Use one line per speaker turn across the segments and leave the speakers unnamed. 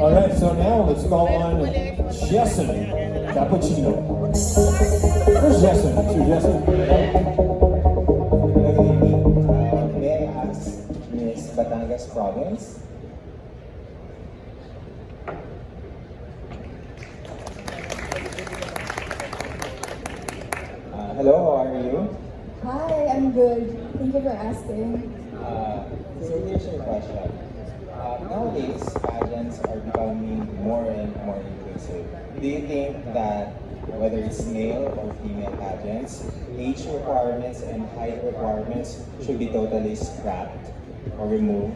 All right, so now let's call on Jessen Cappuccino. Where's Jessen? Sir Jessen?
Good evening. May I ask Miss Batangas Province? Hello, how are you?
Hi, I'm good. Thank you for asking.
So here's your question. Nowadays, pageants are becoming more and more inclusive. Do you think that whether it's male or female pageants, age requirements and height requirements should be totally scrapped or removed?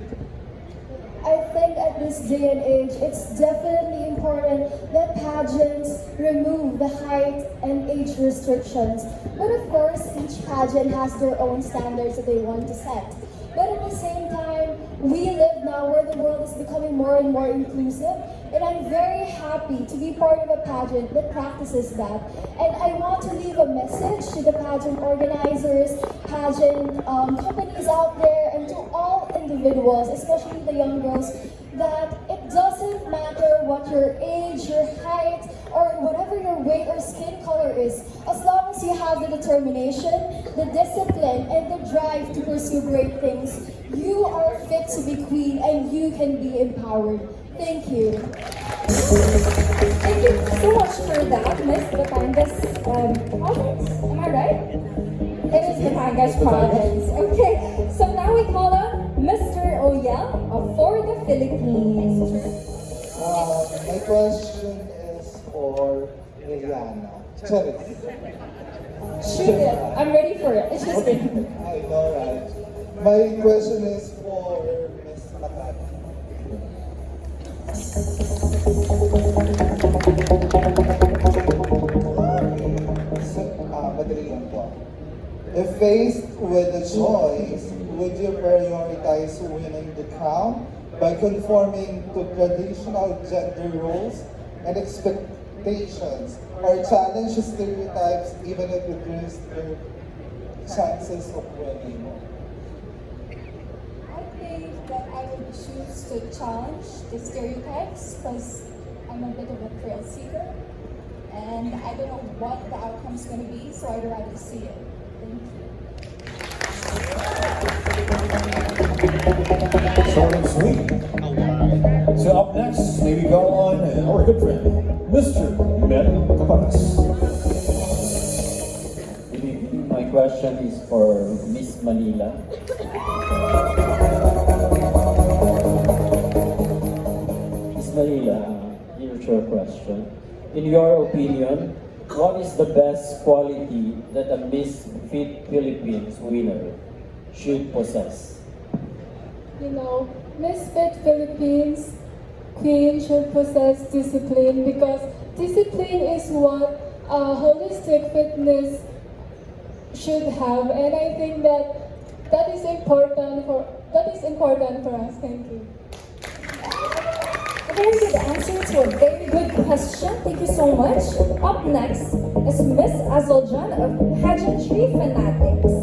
I think at this day and age, it's definitely important that pageants remove the height and age restrictions. But of course, each pageant has their own standards that they want to set. But at the same time, we live now where the world is becoming more and more inclusive, and I'm very happy to be part of a pageant that practices that. And I want to leave a message to the pageant organizers, pageant companies out there, and to all individuals, especially the young girls, that it doesn't matter what your age, your height, or whatever your weight or skin color is, as long as you have the determination, the discipline, and the drive to pursue great things, you are fit to be queen and you can be empowered. Thank you.
Thank you so much for that, Miss Batangas province. Am I right? It is Batangas province. Okay, so now we call on Mr. Oyel for the Philippines.
My question is for Rihanna. Sorry.
Shoot it. I'm ready for it. It's just
I know, right? My question is for Miss Makati. Madali lang po. If faced with a choice, would you prioritize winning the crown by conforming to traditional gender roles and expectations, or challenge stereotypes even if it reduces their chances of winning?
I think that I would choose to challenge the stereotypes because I'm a bit of a thrill seeker and I don't know what the outcome's going to be, so I'd rather see it. Thank you.
Short and sweet. So up next, maybe go on our good friend, Mr. Ben Caparas.
Good evening. My question is for Miss Manila. Miss Manila, here's your question. In your opinion, what is the best quality that a Miss Fit Philippines winner should possess?
You know, Misfit Philippines Queen should possess discipline because discipline is what holistic fitness should have, and I think that is important for us. Thank you.
A very good answer to a very good question. Thank you so much. Up next is Miss Azoljan of Pageantry Fanatics.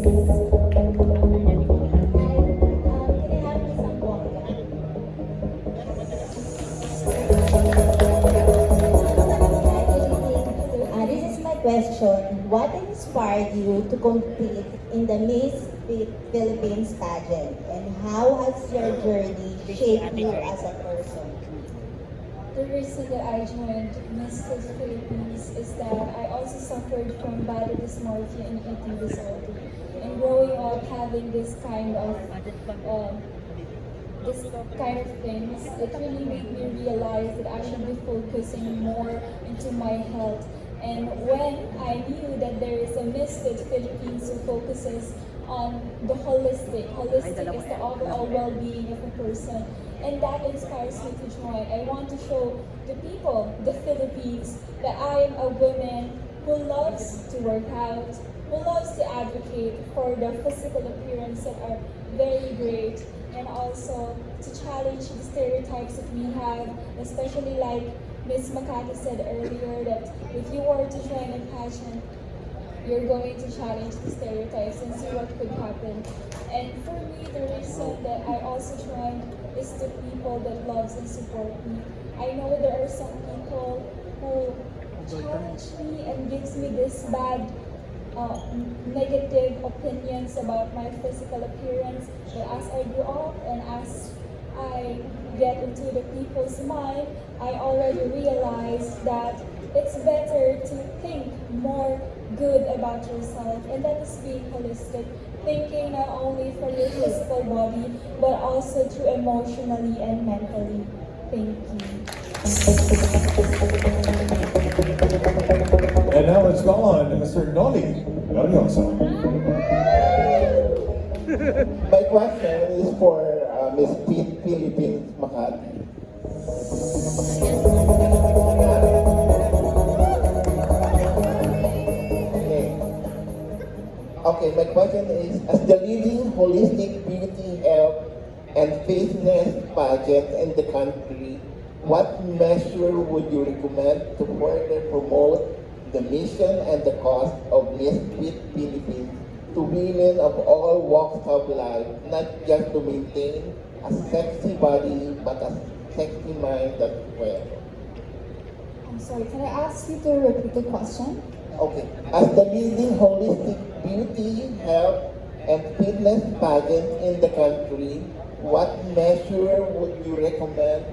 This is my question. What inspired you to compete in the Miss Philippines pageant, and how has your journey shaped you as a person?
The reason that I joined Miss Philippines is that I also suffered from body dysmorphia and eating disorder. And growing up having this kind of things, it really made me realize that I should be focusing more into my health. And when I knew that there is a Miss Philippines who focuses on the holistic is the overall well-being of a person, and that inspires me to join. I want to show the people, the Philippines, that I am a woman who loves to work out, who loves to advocate for the physical appearance that are very great, and also to challenge the stereotypes that we have, especially like Ms. Makati said earlier, that if you were to join a pageant, you're going to challenge the stereotypes and see what could happen. And for me, the reason that I also joined
is to people that loves and support me. I know there are some people who challenge me and gives me this bad negative opinions about my physical appearance. But as I grew up and as I get into the people's mind, I already realized that it's better to think more good about yourself, and that is being holistic, thinking not only for your physical body but also to emotionally and mentally. Thank you.
And now let's go on to Mr. Noli Nervioso.
My question is for Miss Philippines Makati. Okay, my question is, as the leading holistic beauty, health, and fitness pageant in the country, what measure would you recommend to further promote the mission and the cause of Miss Fit Philippines to women of all walks of life, not just to maintain a sexy body, but a sexy mind as well?
I'm sorry, can I ask you to repeat the question?
Okay, as the leading holistic beauty, health, and fitness pageant in the country, what measure would you recommend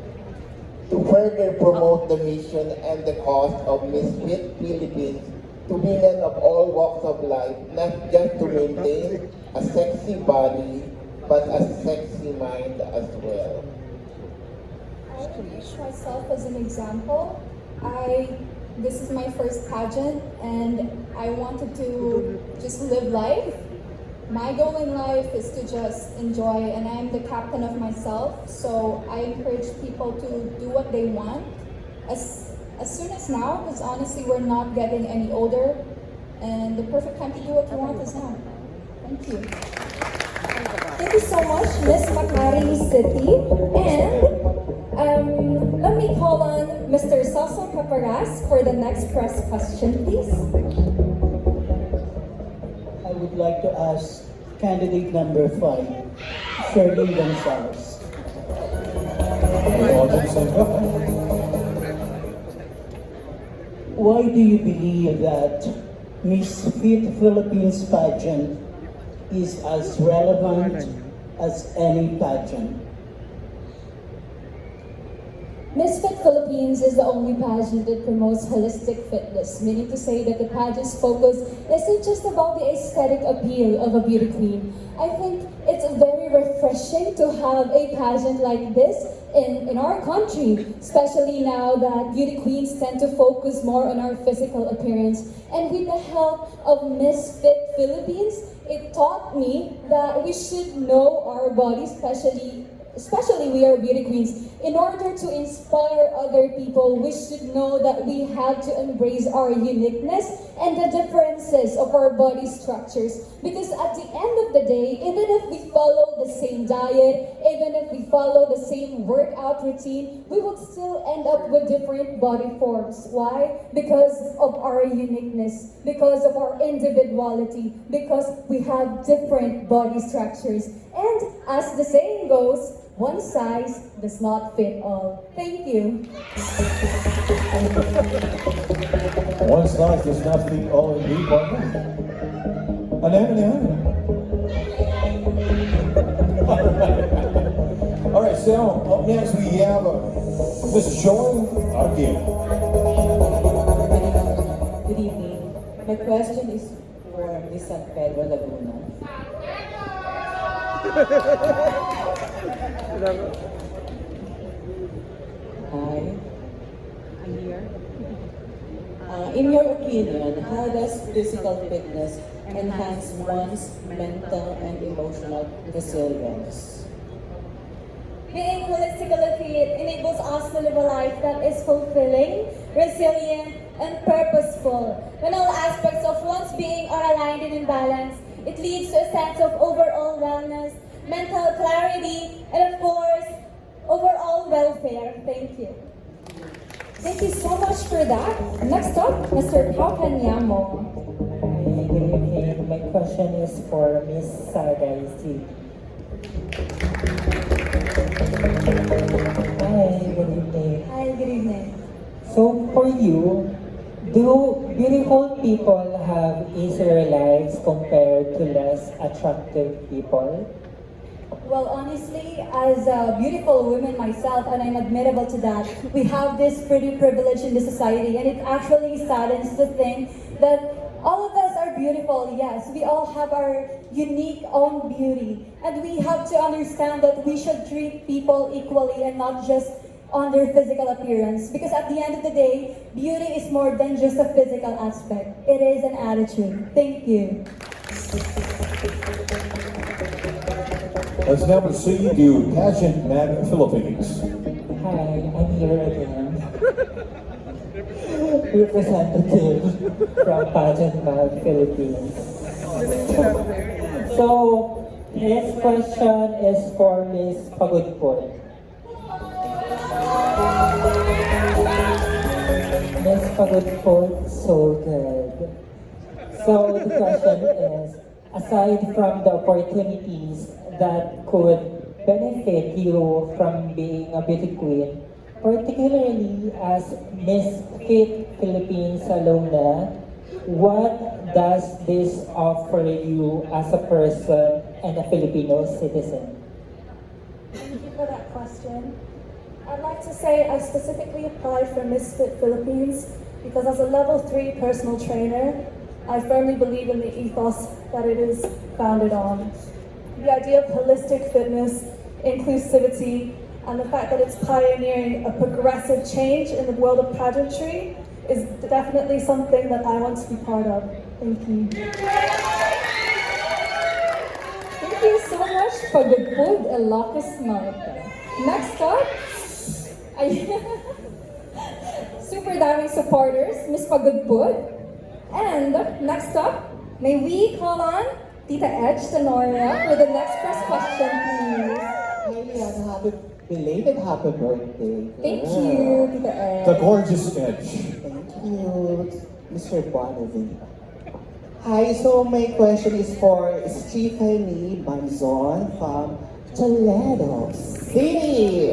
to further promote the mission and the cause of Miss Fit Philippines to women of all walks of life, not just to maintain a sexy body, but a sexy mind as well?
I would use myself as an example. This is my first pageant and I wanted to just live life. My goal in life is to just enjoy, and I'm the captain of myself, so I encourage people to do what they want as soon as now, because honestly we're not getting any older and the perfect time to do what you want is now. Thank you.
Thank you so much, Miss Makati City. And let me call on Mr. Sasso Caparas for the next press question, please.
I would like to ask candidate number 5, Shirley Gonzalez. Why do you believe that Miss Fit Philippines pageant is as relevant as any pageant?
Miss Fit Philippines is the only pageant that promotes holistic fitness, meaning to say that the pageant's focus isn't just about the aesthetic appeal of a beauty queen. I think it's very refreshing to have a pageant like this in our country, especially now that beauty queens tend to focus more on our physical appearance. And with the help of Miss Fit Philippines, it taught me that we should know our bodies, especially we are beauty queens. In order to inspire other people, we should know that we have to embrace our uniqueness and the differences of our body structures. Because at the end of the day, even if we follow the same diet, even if we follow the same workout routine, we would still end up with different body forms. Why? Because of our uniqueness, because of our individuality, because we have different body structures. And as the saying goes, one size does not fit all. Thank you.
One size does not fit all indeed, partner. All right, so up next we have Mrs. Joy Arkin.
Good evening. My question is for Miss San Pedro Laguna. Hi, I'm here. In your opinion, how does physical fitness enhance one's mental and emotional resilience?
Being holistically fit enables us to live a life that is fulfilling, resilient, and purposeful. When all aspects of one's being are aligned and in balance, it leads to a sense of overall wellness, mental clarity, and of course, overall welfare. Thank you.
Thank you so much for that. Next up, Mr. Pao Kanyamo.
Hi, good evening. My question is for Miss Sardaisi.
Hi, good evening.
Hi, good evening.
So for you, do beautiful people have easier lives compared to less attractive people?
Well, honestly, as a beautiful woman myself, and I'm admittable to that, we have this pretty privilege in the society, and it actually saddens to think that all of us are beautiful, yes. We all have our unique own beauty, and we have to understand that we should treat people equally and not just on their physical appearance. Because at the end of the day, beauty is more than just a physical aspect. It is an attitude. Thank you.
Let's now proceed to Pageant Mag Philippines.
Hi, I'm here again. Representative from Pageant Mag Philippines. So, this question is for Miss Pagudpod. Miss Pagudpod, so good. So, the question is, aside from the opportunities that could benefit you from being a beauty queen, particularly as Miss Fit Philippines alumna, what does this offer you as a person and a Filipino citizen?
Thank you for that question. I'd like to say I specifically applied for Miss Fit Philippines because as a level 3 personal trainer, I firmly believe in the ethos that it is founded on. The idea of holistic fitness, inclusivity, and the fact that it's pioneering a progressive change in the world of pageantry is definitely something that I want to be part of. Thank you.
Thank you so much for the good Ilocos Norte. Next up, super diving supporters, Miss Pagudpud. And next up, may we call on Tita Edge Tenoria for the next first question, please.
Happy belated happy birthday.
Thank you, Tita Edge.
The gorgeous Edge.
Thank you, Mr. Bonavie. Hi, so my question is for Stephanie Banzon from Toledo City.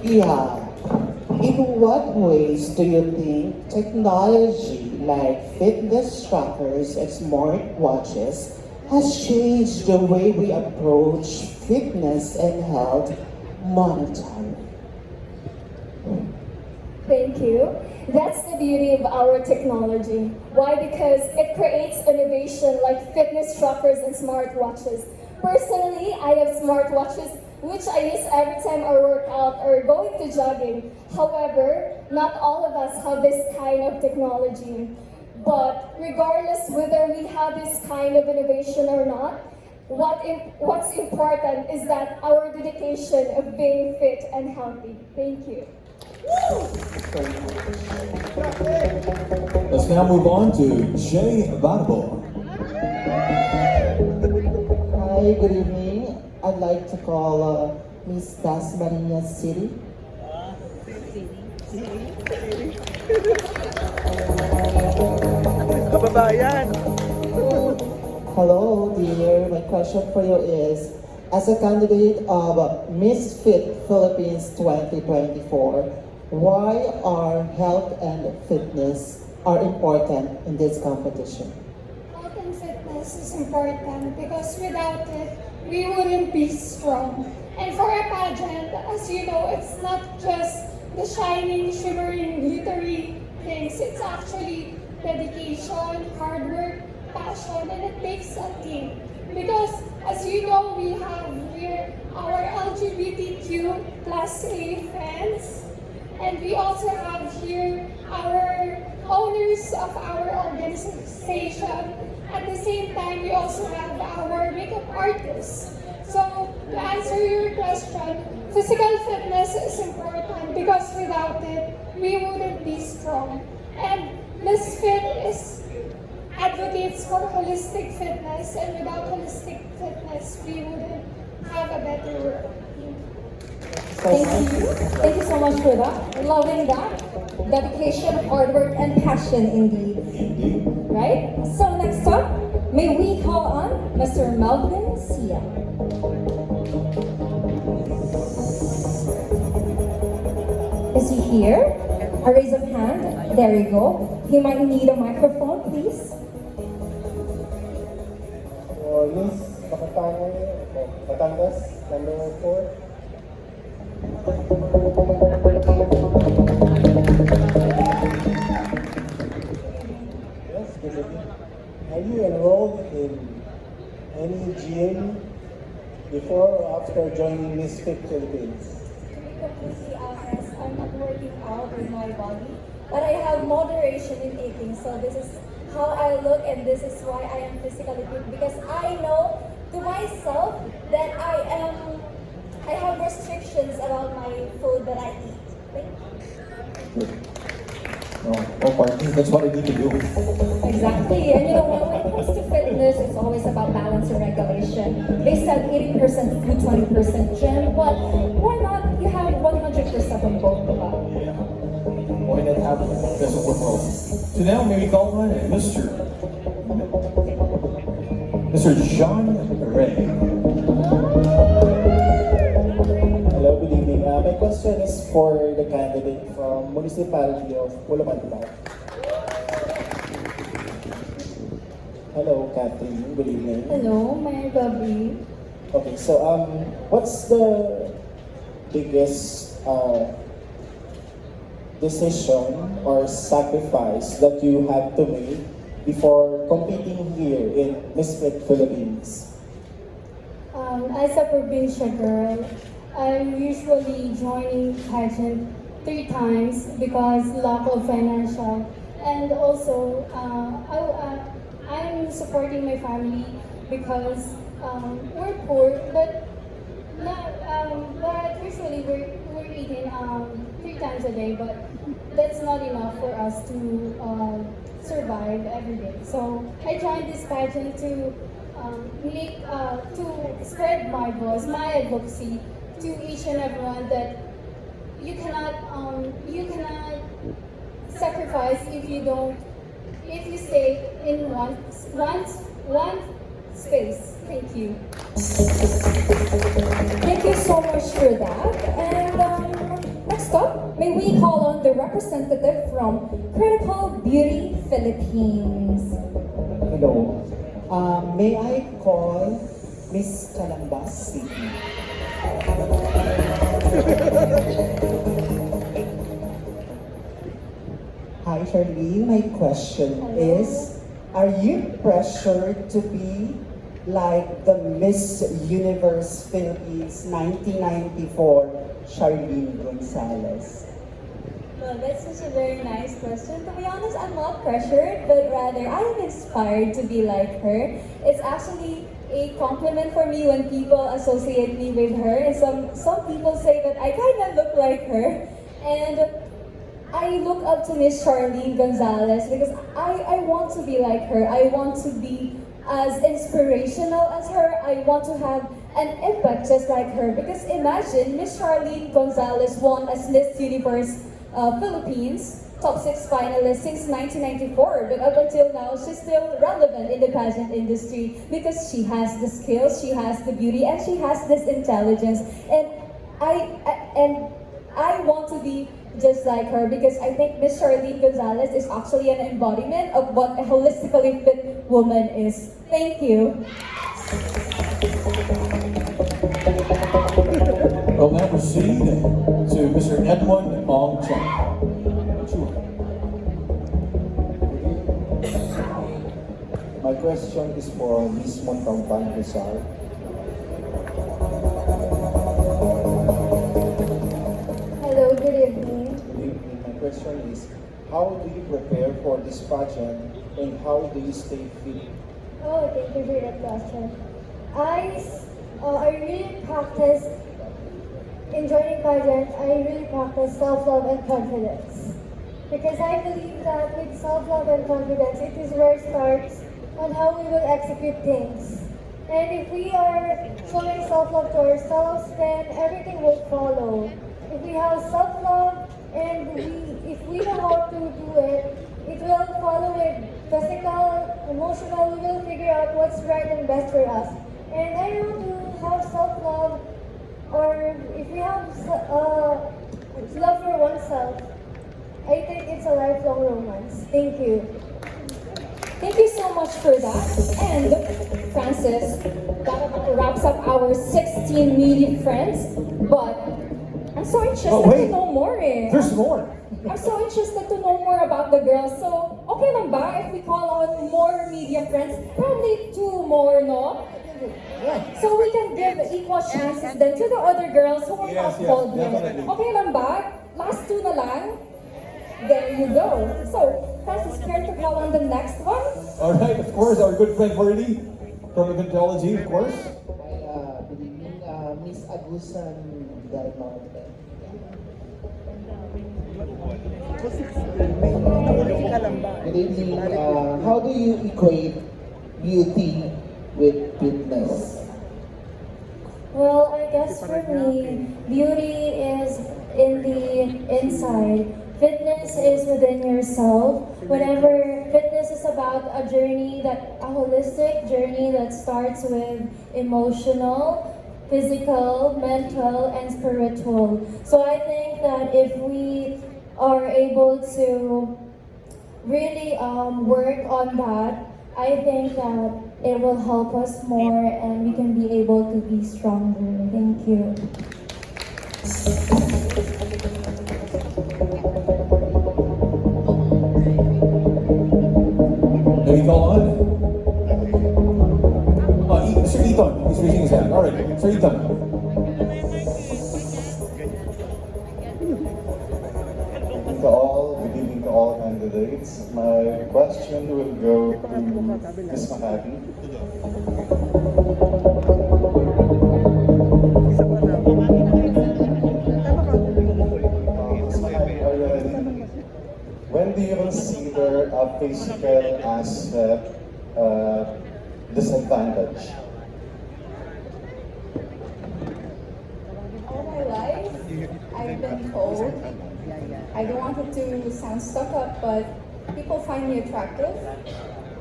Yeah. In what ways do you think technology like fitness trackers and smart watches has changed the way we approach fitness and health monitoring?
Thank you. That's the beauty of our technology. Why? Because it creates innovation like fitness trackers and smartwatches. Personally, I have smartwatches which I use every time I work out or going to jogging. However, not all of us have this kind of technology. But regardless whether we have this kind of innovation or not, what's important is that our dedication of being fit and healthy. Thank you.
Let's now move on to Jay Vanable.
Hi, good evening. I'd like to call Miss Tasmania City. Hello, dear. My question for you is, as a candidate of Miss Fit Philippines 2024, why are health and fitness are important in this competition?
Health and fitness is important because without it, we wouldn't be strong. And for a pageant, as you know, it's not just the shining, shimmering, glittery things. It's actually dedication, hard work, passion, and it takes a team. Because as you know, we have here our LGBTQ plus A friends, and we also have here our owners of our organization. At the same time, we also have our makeup artists. So, to answer your question, physical fitness is important because without it, we wouldn't be strong. And Miss Fit advocates for holistic fitness, and without holistic fitness, we wouldn't have a better world.
Thank you. Thank you so much for that. Loving that. Dedication, hard work, and passion indeed. Right? So next up, may we call on Mr. Melvin Sia. here? A raise of hand. There you go. He might need a microphone, please.
Miss Batangas, number 4. Yes, good evening. Are you enrolled in any gym before or after joining Miss Fit Philippines?
To be completely honest, I'm not working out with my body, but I have moderation in eating. So this is how I look, and this is why I am physically fit, because I know to myself that I have restrictions around my food that I eat. Thank you.
Oh, partly, that's what I need to do.
Exactly. And you know what? When it comes to fitness, it's always about balance and regulation. They said 80% food, 20% gym, but why not you have 100% on both of them?
Yeah. Why not have best of both? So now maybe call on Mr. John Ray.
Hello, good evening. My question is for the candidate from Municipality of Pulamantaw. Hello, Catherine. Good evening.
Hello, my Gabi.
Okay, so what's the biggest decision or sacrifice that you had to make before competing here in Miss Fit Philippines?
As a provincial girl, I'm usually joining pageant 3 times because lack of financial, and also I'm supporting my family because we're poor, but not but usually we're eating 3 times a day, but that's not enough for us to survive every day. So I joined this pageant to to spread my voice, my advocacy to each and everyone that you cannot sacrifice if you stay in one space. Thank you.
Thank you so much for that. And next up, may we call on the representative from Critical Beauty Philippines.
Hello. May I call Miss Calambas City? Hi, Charlene. My question is, are you pressured to be like the Miss Universe Philippines 1994, Charlene Gonzalez?
Well, that's such a very nice question. To be honest, I'm not pressured, but rather I am inspired to be like her. It's actually a compliment for me when people associate me with her, and some people say that I kind of look like her. And I look up to Miss Charlene Gonzalez because I want to be like her. I want to be as inspirational as her. I want to have an impact just like her. Because imagine Miss Charlene Gonzalez won as Miss Universe Philippines, top 6 finalist since 1994. But up until now, she's still relevant in the pageant industry because she has the skills, she has the beauty, and she has this intelligence. And I want to be just like her because I think Miss Charlene Gonzalez is actually an embodiment of what a holistically fit woman is. Thank you.
We'll now proceed to Mr. Edmund Ong Chang.
My question is for Miss Montalban Rizal.
Hello, good evening.
My question is, how do you prepare for this pageant and how do you stay fit?
Oh, thank you for that question. I really practice in joining pageant. I really practice self-love and confidence because I believe that with self-love and confidence, it is where it starts on how we will execute things. And if we are showing self-love to ourselves, then everything will follow. If we have self-love and if we know how to do it, it will follow with physical, emotional. We will figure out what's right and best for us. And I want to have self-love, or if we have love for oneself, long romance. Thank you.
Thank you so much for that. And Francis, that about wraps up our 16 media friends. But I'm so interested
Oh, wait.
to know more eh.
There's more.
I'm so interested to know more about the girls. So, okay lang ba if we call on more media friends? Probably 2 more, no? So we can give equal chances then to the other girls who were not
Yes,
called yet.
definitely.
Okay lang ba? Last 2 na lang? There you go. So, Francis, care to call on the next one?
All right, of course, our good friend Ferdy from Eventology, of course.
Good evening, Miss Agusan Del Monte. Good evening. How do you equate beauty with fitness?
Well, I guess for me, beauty is in the inside. Fitness is within yourself. Whenever fitness is about a holistic journey that starts with emotional, physical, mental, and spiritual. So I think that if we are able to really work on that, I think that it will help us more and we can be able to be stronger. Thank you.
May we call on? Mr. Eton, he's raising his hand. All right, Sir Eton.
Good evening to all candidates. My question will go to Ms. Makati. Ms. Makati, are you ready? When do you consider a physical asset disadvantage?
All my life, I've been told, I don't want it to sound stuck up, but people find me attractive,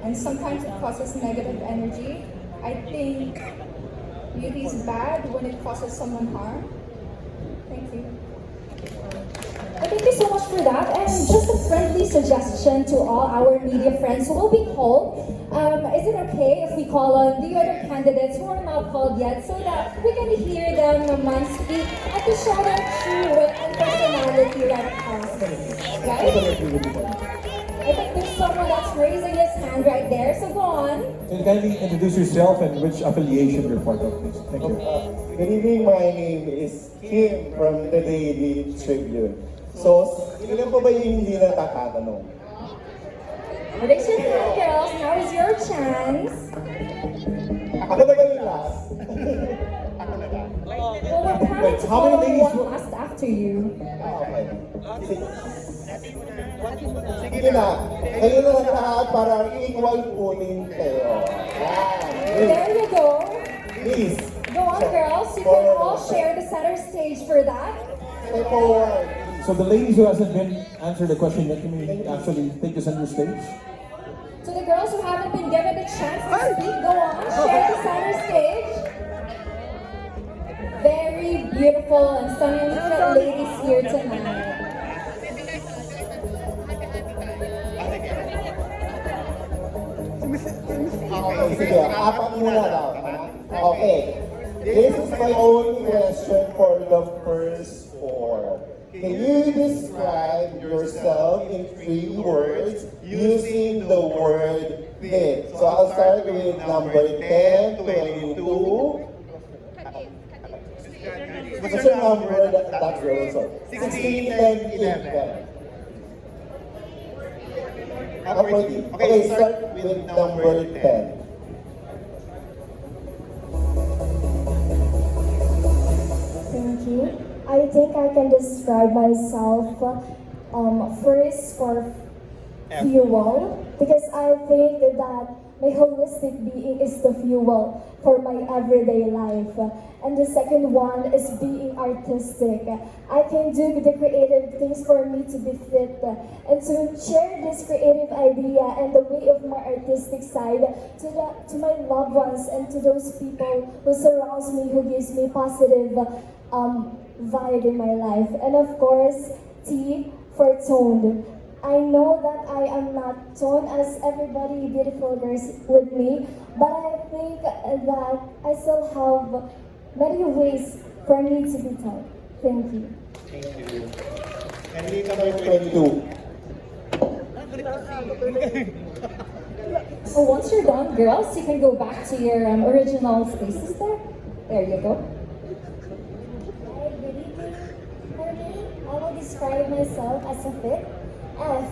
and sometimes it causes negative energy. I think beauty is bad when it causes someone harm. Thank you. Thank you so much for that. And just a friendly suggestion to all our media friends who will be called. Is it okay if we call on the other candidates who are not called yet so that we can hear them naman speak at to show their true wit and personality like us? Right? I think there's someone that's raising his hand right there, so go on.
Can you kindly introduce yourself and which affiliation you're part of, please? Thank you.
Good evening, my name is Kim from the Daily Tribune. So, ilan po ba yung hindi natatatanong?
Raise your hand, girls. Now is your chance.
Ako na ba yung last?
Well, we're planning to
how
call
many
on
ladies
one last after you.
Okay. Sige na. Kayo na lang lahat para equal footing kayo.
There you go.
Please.
Go on, girls. You can all share the center stage for that.
Step forward.
So the ladies who hasn't been answered the question yet, can we actually take the center stage?
To the girls who haven't been given the chance to speak, go on, share the center stage. Very beautiful and stunning ladies here tonight.
Okay, sige. Apat muna daw. Okay. This is my only question for the first 4. Can you describe yourself in 3 words using the word fit? So I'll start with number 10, 22. What's your number that girl? So 16, 10, 11. Okay, start with number 10.
Thank you. I think I can describe myself first for fuel because I think that my holistic being is the fuel for my everyday life. And the second one is being artistic. I can do the creative things for me to be fit and to share this creative idea and the way of my artistic side to my loved ones and to those people who surrounds me, who gives me positive vibe in my life. And of course, T for toned. I know that I am not shown as everybody beautiful girls with me, but I think that I still have many ways for me to be told. Thank you.
Henry, number 22.
So once you're done, girls, you can go back to your original spaces there. There you go.
Hi, good evening. For me, I will describe myself as a fit. F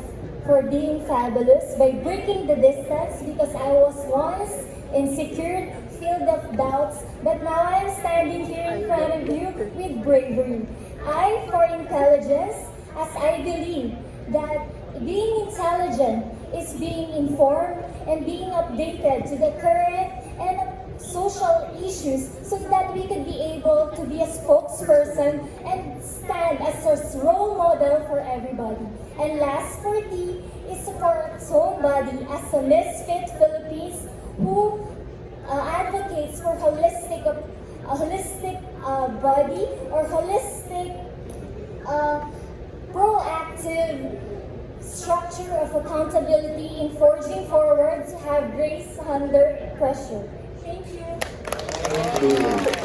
for being fabulous by breaking the distance because I was once insecure, filled of doubts, but now I am standing here in front of you with bravery. I for intelligence, as I believe that being intelligent is being informed and being updated to the current and social issues so that we could be able to be a spokesperson and stand as a role model for everybody. And last for T is for its own body as a Misfit Philippines who advocates for holistic body or holistic proactive structure of accountability in forging forward to have grace under pressure. Thank you.
Thank you.